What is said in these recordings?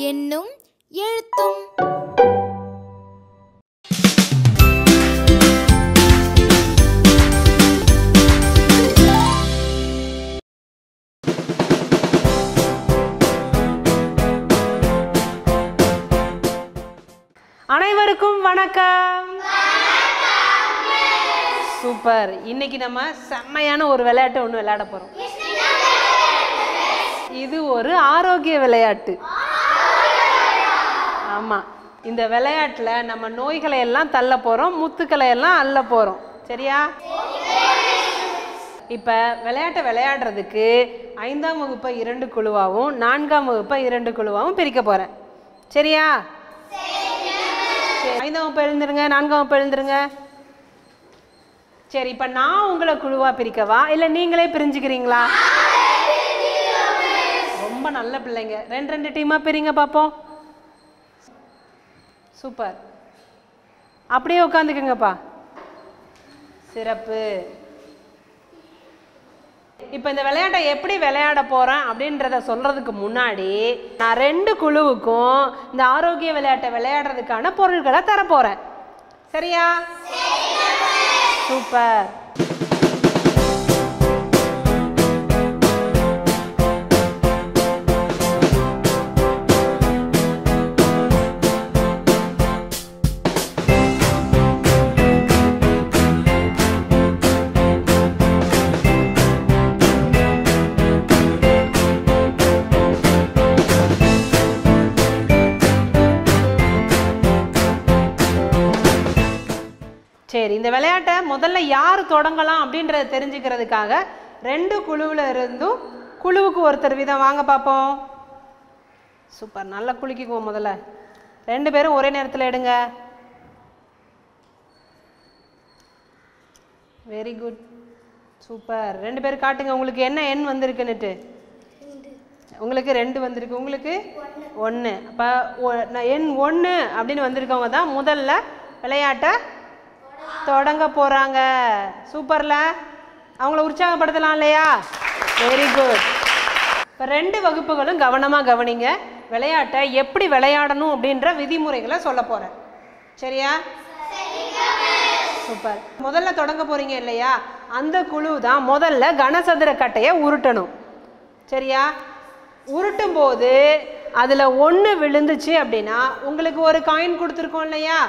எண்ணும் எழுத்தும். அனைவருக்கும் வணக்கம். சூப்பர். இன்னைக்கு நம்ம செம்மையான ஒரு விளையாட்டு ஒன்று விளையாட போறோம். இது ஒரு ஆரோக்கிய விளையாட்டு. ஆமா, இந்த விளையாட்டுல நம்ம நோய்களை எல்லாம் தள்ள போறோம், முத்துக்களை எல்லாம் அள்ள போறோம். சரியா? இப்ப விளையாட்டை விளையாடுறதுக்கு 5ஆம் வகுப்பை 2 குழுவாகவும் 4ஆம் வகுப்பை 2 குழுவாகவும் பிரிக்க போறேன். சரியா? 5ஆம் வகுப்பு எழுந்துருங்க, 4ஆம் வகுப்பு எழுந்துருங்க. சரி, இப்ப நான் உங்களை குழுவா பிரிக்கவா இல்ல நீங்களே பிரிஞ்சுக்கிறீங்களா? ரொம்ப நல்ல பிள்ளைங்க. 2 டீமா பிரிங்க பாப்போம். சூப்பர். அப்படியே உட்காந்துக்குங்கப்பா. சிறப்பு. இப்ப இந்த விளையாட்டை எப்படி விளையாட போறேன் அப்படின்றத சொல்றதுக்கு முன்னாடி நான் 2 குழுவுக்கும் இந்த ஆரோக்கிய விளையாட்டை விளையாடுறதுக்கான பொருட்களை தர போறேன். சரியா? சூப்பர். சரி, இந்த விளையாட்டை முதல்ல யார் தொடங்கலாம் அப்படின்றத தெரிஞ்சுக்கிறதுக்காக 2 குழுவில் இருந்தும் குழுவுக்கு ஒருத்தர் வீதம் வாங்க பார்ப்போம். சூப்பர். நல்லா குலுக்கிக்குவோம். முதல்ல 2 பேரும் ஒரே நேரத்தில் எடுங்க. Very good. சூப்பர். 2 பேர் காட்டுங்க உங்களுக்கு என்ன எண் வந்திருக்குன்னுட்டு. உங்களுக்கு 2 வந்திருக்கு, உங்களுக்கு 1. அப்போ எண் 1 அப்படின்னு வந்திருக்கவங்க தான் முதல்ல விளையாட்டை தொடங்க போறாங்க. சூப்பர்ல. அவங்கள உற்சாகப்படுத்தலாம் இல்லையா? Very good. இப்போ 2 வகுப்புகளும் கவனமா கவனிங்க. விளையாட்டை எப்படி விளையாடணும் அப்படின்ற விதிமுறைகளை சொல்ல போறேன். சரியா? சூப்பர். முதல்ல தொடங்க போறீங்க இல்லையா? அந்த குழு தான் முதல்ல கனசதுர கட்டையை உருட்டணும். சரியா? உருட்டும் போது அதுல 1 விழுந்துச்சு அப்படின்னா உங்களுக்கு ஒரு காயின் கொடுத்துருக்கோம் இல்லையா?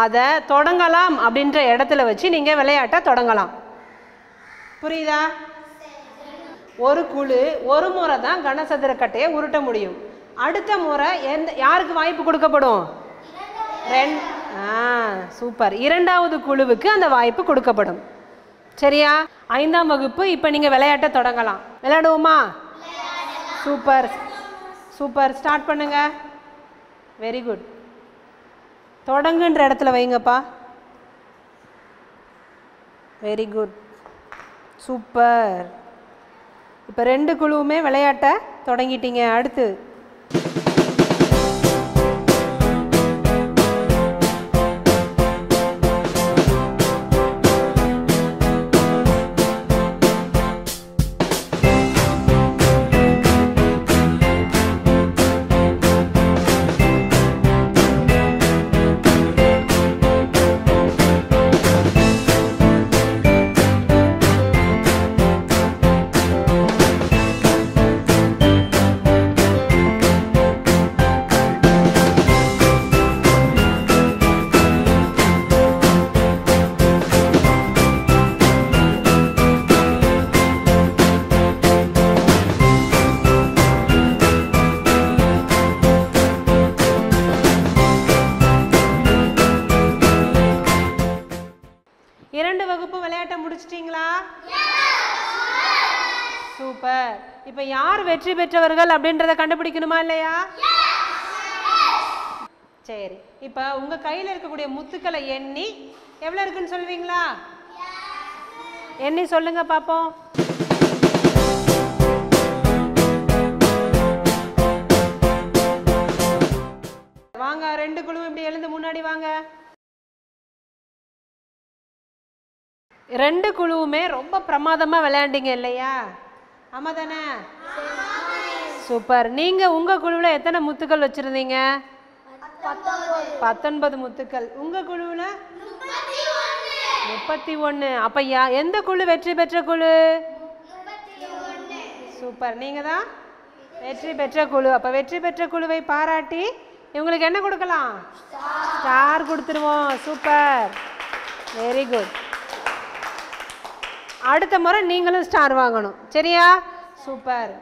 அதை தொடங்கலாம் அப்படின்ற இடத்துல வச்சு நீங்க விளையாட்டை தொடங்கலாம். புரியுதா? ஒரு குழு ஒரு முறை தான் கனசதுர கட்டையை உருட்ட முடியும். அடுத்த முறை யாருக்கு வாய்ப்பு கொடுக்கப்படும்? சூப்பர். 2வது குழுவுக்கு அந்த வாய்ப்பு கொடுக்கப்படும். சரியா? 5ஆம் வகுப்பு இப்ப நீங்க விளையாட்டை தொடங்கலாம். விளையாடுவோமா? Super super. ஸ்டார்ட் பண்ணுங்க. Very good. தொடங்குன்ற இடத்துல வைங்கப்பா. Very good. சூப்பர். இப்போ 2 குழுவுமே விளையாட்டை தொடங்கிட்டீங்க. அடுத்து சூப்பர். இப்போ யார் வெற்றி பெற்றவர்கள் அப்படின்றத கண்டுபிடிக்கணுமா இல்லையா? சரி, இப்போ உங்க கையில் இருக்கக்கூடிய முத்துக்களை எண்ணி எவ்வளவு இருக்குன்னு சொல்வீங்களா? எண்ணி சொல்லுங்க பாப்போம். வாங்க, ரெண்டு குழுவும் இப்படி எழுந்து முன்னாடி வாங்க. ரெண்டு குழுவுமே ரொம்ப பிரமாதமா விளையாண்டீங்க இல்லையா? ஆமா தானே? சூப்பர். நீங்க உங்க குழுவுல எத்தனை முத்துக்கள் வச்சிருந்தீங்க? 19 முத்துக்கள். உங்க குழுவுல 31. அப்ப எந்த குழு வெற்றி பெற்ற குழு? சூப்பர். நீங்க தான் வெற்றி பெற்ற குழு. அப்ப வெற்றி பெற்ற குழுவை பாராட்டி இவங்களுக்கு என்ன கொடுக்கலாம்? ஸ்டார் கொடுத்துருவோம். Super, very good. அடுத்த முறை நீங்களும் ஸ்டார் வாங்கணும், சரியா? சூப்பர்.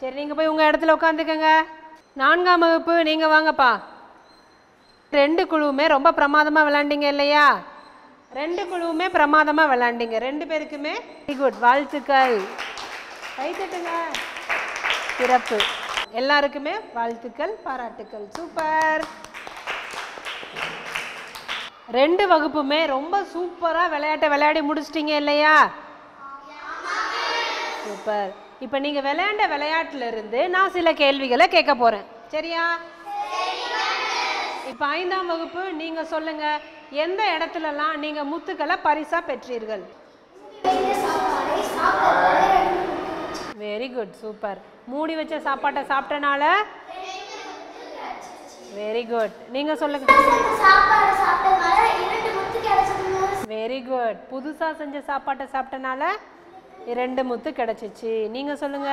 சரி, நீங்கள் போய் உங்கள் இடத்துல உட்காந்துக்கங்க. 4ஆம் வகுப்பு நீங்கள் வாங்கப்பா. ரெண்டு குழுவுமே ரொம்ப பிரமாதமாக விளையாண்டிங்க இல்லையா? ரெண்டு குழுவுமே பிரமாதமாக விளையாண்டிங்க. ரெண்டு பேருக்குமே வெரி குட், வாழ்த்துக்கள். கைத்தட்டுங்க. சிறப்பு. எல்லாருக்குமே வாழ்த்துக்கள், பாராட்டுக்கள். சூப்பர். ரெண்டு வகுப்புமே ரொம்ப சூப்பராக விளையாடி முடிச்சிட்டிங்க இல்லையா? சூப்பர். இப்போ நீங்கள் விளையாண்ட விளையாட்டுல இருந்து நான் சில கேள்விகளை கேட்க போகிறேன், சரியா? இப்போ 5ஆம் வகுப்பு நீங்கள் சொல்லுங்க, எந்த இடத்துலலாம் நீங்கள் முத்துக்களை பரிசா பெற்றீர்கள்? Very good, super. மூடி வச்ச சாப்பாட்டை சாப்பிட்டனால? Very good. நீங்க சொல்லுங்க. Very good. புதுசா செஞ்ச சாப்பாட்டை சாப்பிட்டனால 2 முத்து கிடைச்சிச்சு. நீங்க சொல்லுங்க.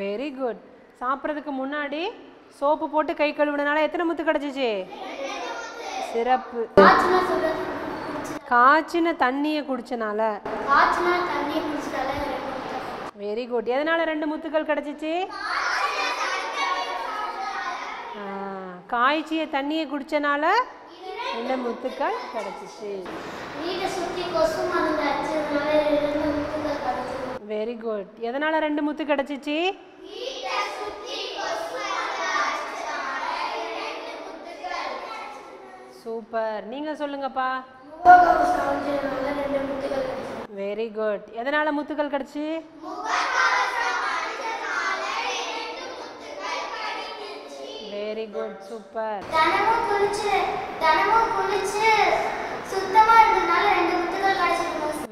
Very good. சாப்பிட்றதுக்கு முன்னாடி சோப்பு போட்டு கை கழுவுனனால எத்தனை முத்து கிடைச்சிச்சு? சிறப்பு. காய்ச்சின தண்ணியை குடிச்சனால? Very good. எதனால 2 முத்துக்கள் கிடைச்சிச்சு? காய்ச்சிய தண்ணியை குடிச்சனால 2 முத்துக்கள் கிடைச்சிச்சு. Very good. எதனால 2 முத்து கிடைச்சிச்சு? சூப்பர். நீங்க சொல்லுங்கப்பா. Very good. எதனால முத்துக்கள் கிடைச்சு? Very good, super.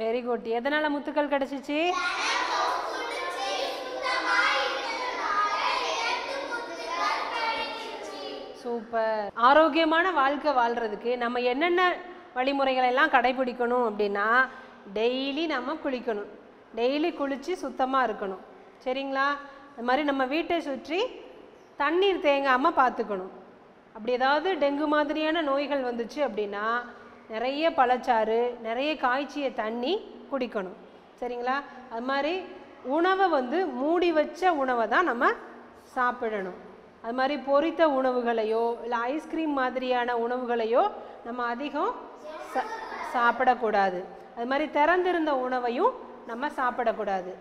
Very good. எதனால முத்துக்கள் கிடைச்சிச்சு? சூப்பர். ஆரோக்கியமான வாழ்க்கை வாழ்றதுக்கு நம்ம என்னென்ன வழிமுறைகளை எல்லாம் கடைபிடிக்கணும் அப்படின்னா, டெய்லி நம்ம குளிக்கணும். டெய்லி குளித்து சுத்தமாக இருக்கணும், சரிங்களா? அது மாதிரி நம்ம வீட்டை சுற்றி தண்ணீர் தேங்காமல் பார்த்துக்கணும். அப்படி ஏதாவது டெங்கு மாதிரியான நோய்கள் வந்துச்சு அப்படின்னா நிறைய பழச்சாறு, நிறைய காய்ச்சிய தண்ணி குடிக்கணும், சரிங்களா? அது மாதிரி உணவை மூடி வச்ச உணவை தான் நம்ம சாப்பிடணும். அது மாதிரி பொரித்த உணவுகளையோ இல்லை ஐஸ்கிரீம் மாதிரியான உணவுகளையோ நம்ம அதிகம் சாப்பிடக்கூடாது. அது மாதிரி திறந்திருந்த உணவையும் நம்ம சாப்பிடக்கூடாது,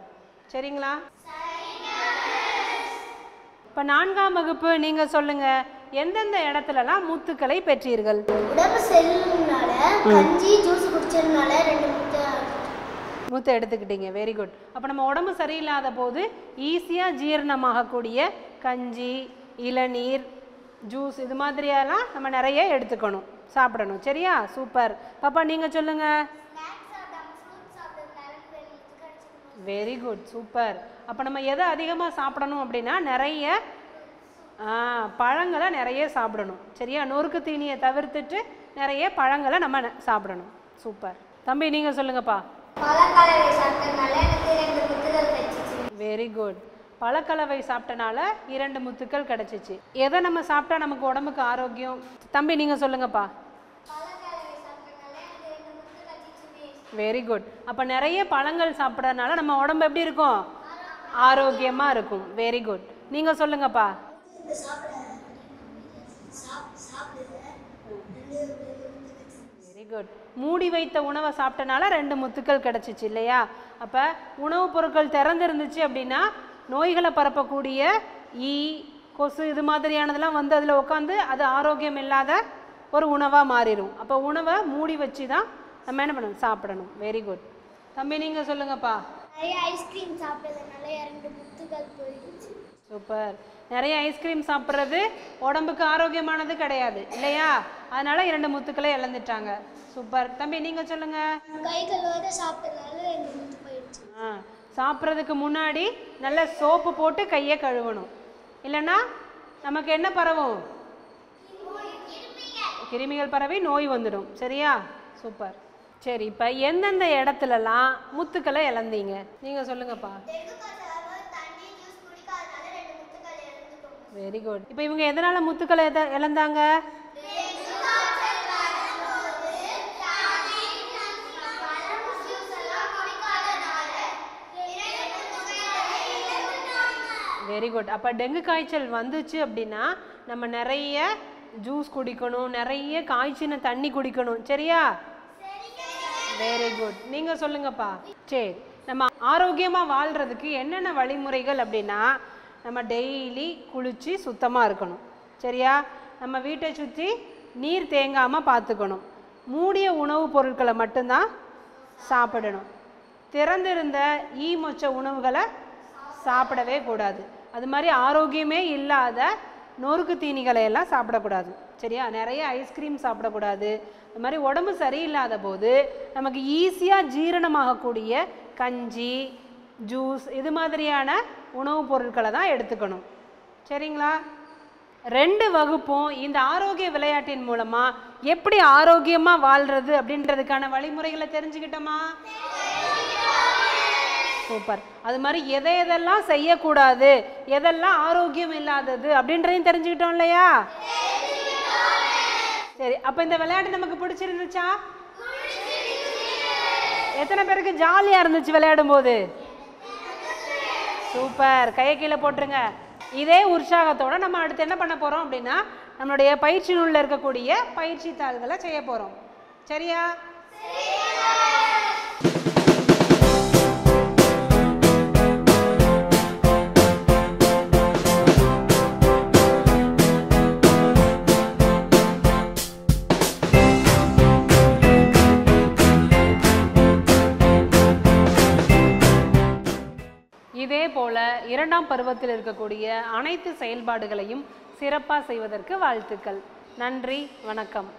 சரிங்களா? இப்போ 4ஆம் வகுப்பு நீங்கள் சொல்லுங்க, எந்தெந்த இடத்துலலாம் முத்துக்களை பெற்றீர்கள்? உடம்பு செல்லுனால கஞ்சி ஜூஸ் குடிச்சதுனால 2 முத்து எடுத்துக்கிட்டீங்க. Very good. அப்போ நம்ம உடம்பு சரியில்லாத போது ஈஸியாக ஜீரணமாகக்கூடிய கஞ்சி, இளநீர், ஜூஸ் இது மாதிரியெல்லாம் நம்ம நிறைய எடுத்துக்கணும், சாப்பிடணும், சரியா? சூப்பர். பாப்பா நீங்கள் சொல்லுங்க. Very good, super. அப்போ நம்ம எதை அதிகமாக சாப்பிடணும் அப்படின்னா நிறைய பழங்களை நிறைய சாப்பிடணும், சரியா? நொறுக்கு தீனியை தவிர்த்துட்டு நிறைய பழங்களை நம்ம சாப்பிடணும். சூப்பர். தம்பி நீங்கள் சொல்லுங்கப்பா. Very good. பழக்கலவை சாப்பிட்டனால 2 முத்துக்கள் கிடைச்சிச்சு. எதை நம்ம சாப்பிட்டா நமக்கு உடம்புக்கு ஆரோக்கியம்? தம்பி நீங்கள் சொல்லுங்கப்பா. Very good. அப்போ நிறைய பழங்கள் சாப்பிட்றதுனால நம்ம உடம்பு எப்படி இருக்கும்? ஆரோக்கியமாக இருக்கும். Very good. நீங்கள் சொல்லுங்கப்பா. Very good. மூடி வைத்த உணவை சாப்பிட்டனால 2 முத்துக்கள் கிடைச்சிச்சு இல்லையா? அப்போ உணவுப் பொருட்கள் திறந்துருந்துச்சு அப்படின்னா நோய்களை பரப்பக்கூடிய ஈ, கொசு இது மாதிரியானதெல்லாம் அதில் உட்காந்து அது ஆரோக்கியம் இல்லாத ஒரு உணவாக மாறிடும். அப்போ உணவை மூடி வச்சு தான் நம்ம என்ன பண்ணணும், சாப்பிடணும். Very good. தம்பி நீங்கள் சொல்லுங்கப்பா. நிறைய ஐஸ்கிரீம் சாப்பிட்டதுனால 2 முத்துகள் போயிடுச்சு. சூப்பர். நிறைய ஐஸ்கிரீம் சாப்பிட்றது உடம்புக்கு ஆரோக்கியமானது கிடையாது இல்லையா, அதனால 2 முத்துக்களை இழந்துட்டாங்க. சூப்பர். தம்பி நீங்கள் சொல்லுங்கள். கை கழுவாத சாப்பிட்டதால 2 முத்து போயிடுச்சு. சாப்பிட்றதுக்கு முன்னாடி நல்ல சோப்பு போட்டு கையை கழுவணும், இல்லைன்னா நமக்கு என்ன பரவும், கிருமிகள் பரவி நோய் வந்துடும். சரியா? சூப்பர். சரி, இப்போ எந்தெந்த இடத்துலலாம் முத்துக்களை இழந்தீங்க நீங்கள் சொல்லுங்கப்பா. Very good. இப்போ இவங்க எதனால் முத்துக்களை இழந்தாங்க? Very good. அப்போ டெங்கு காய்ச்சல் வந்துச்சு அப்படின்னா நம்ம நிறைய ஜூஸ் குடிக்கணும், நிறைய காய்ச்சின தண்ணி குடிக்கணும். சரியா? Very good. நீங்கள் சொல்லுங்கப்பா. சரி, நம்ம ஆரோக்கியமாக வாழ்கிறதுக்கு என்னென்ன வழிமுறைகள் அப்படின்னா, நம்ம டெய்லி குளித்து சுத்தமாக இருக்கணும். சரியா? நம்ம வீட்டை சுற்றி நீர் தேங்காமல் பார்த்துக்கணும். மூடிய உணவுப் பொருட்களை மட்டும்தான் சாப்பிடணும். திறந்திருந்த ஈ மொச்ச உணவுகளை சாப்பிடவே கூடாது. அது மாதிரி ஆரோக்கியமே இல்லாத நொறுக்கு தீனிகளை எல்லாம் சாப்பிடக்கூடாது. சரியா? நிறைய ஐஸ்கிரீம் சாப்பிடக்கூடாது. அது மாதிரி உடம்பு சரியில்லாத போது நமக்கு ஈஸியாக ஜீரணமாகக்கூடிய கஞ்சி, ஜூஸ் இது மாதிரியான உணவுப் பொருட்களை தான் எடுத்துக்கணும். சரிங்களா? 2 வகுப்பும் இந்த ஆரோக்கிய விளையாட்டின் மூலமாக எப்படி ஆரோக்கியமாக வாழ்கிறது அப்படின்றதுக்கான வழிமுறைகளை தெரிஞ்சுக்கிட்டோமா? சூப்பர். அது மாதிரி எதெல்லாம் செய்யக்கூடாது, எதெல்லாம் ஆரோக்கியம் இல்லாதது அப்படின்றதையும் தெரிஞ்சுக்கிட்டோம் இல்லையா? சரி, அப்போ இந்த விளையாட்டு நமக்கு பிடிச்சிருந்துச்சா? எத்தனை பேருக்கு ஜாலியாக இருந்துச்சு விளையாடும் போது? சூப்பர். கையை கீழே போட்டுருங்க. இதே உற்சாகத்தோட நம்ம அடுத்து என்ன பண்ண போகிறோம் அப்படின்னா, நம்மளுடைய பயிற்சி நூலில் இருக்கக்கூடிய பயிற்சி தாள்களை செய்ய போகிறோம். சரியா? இதே போல 2ஆம் பருவத்தில் இருக்கக்கூடிய அனைத்து செயல்பாடுகளையும் சிறப்பாக செய்வதற்கு வாழ்த்துக்கள். நன்றி, வணக்கம்.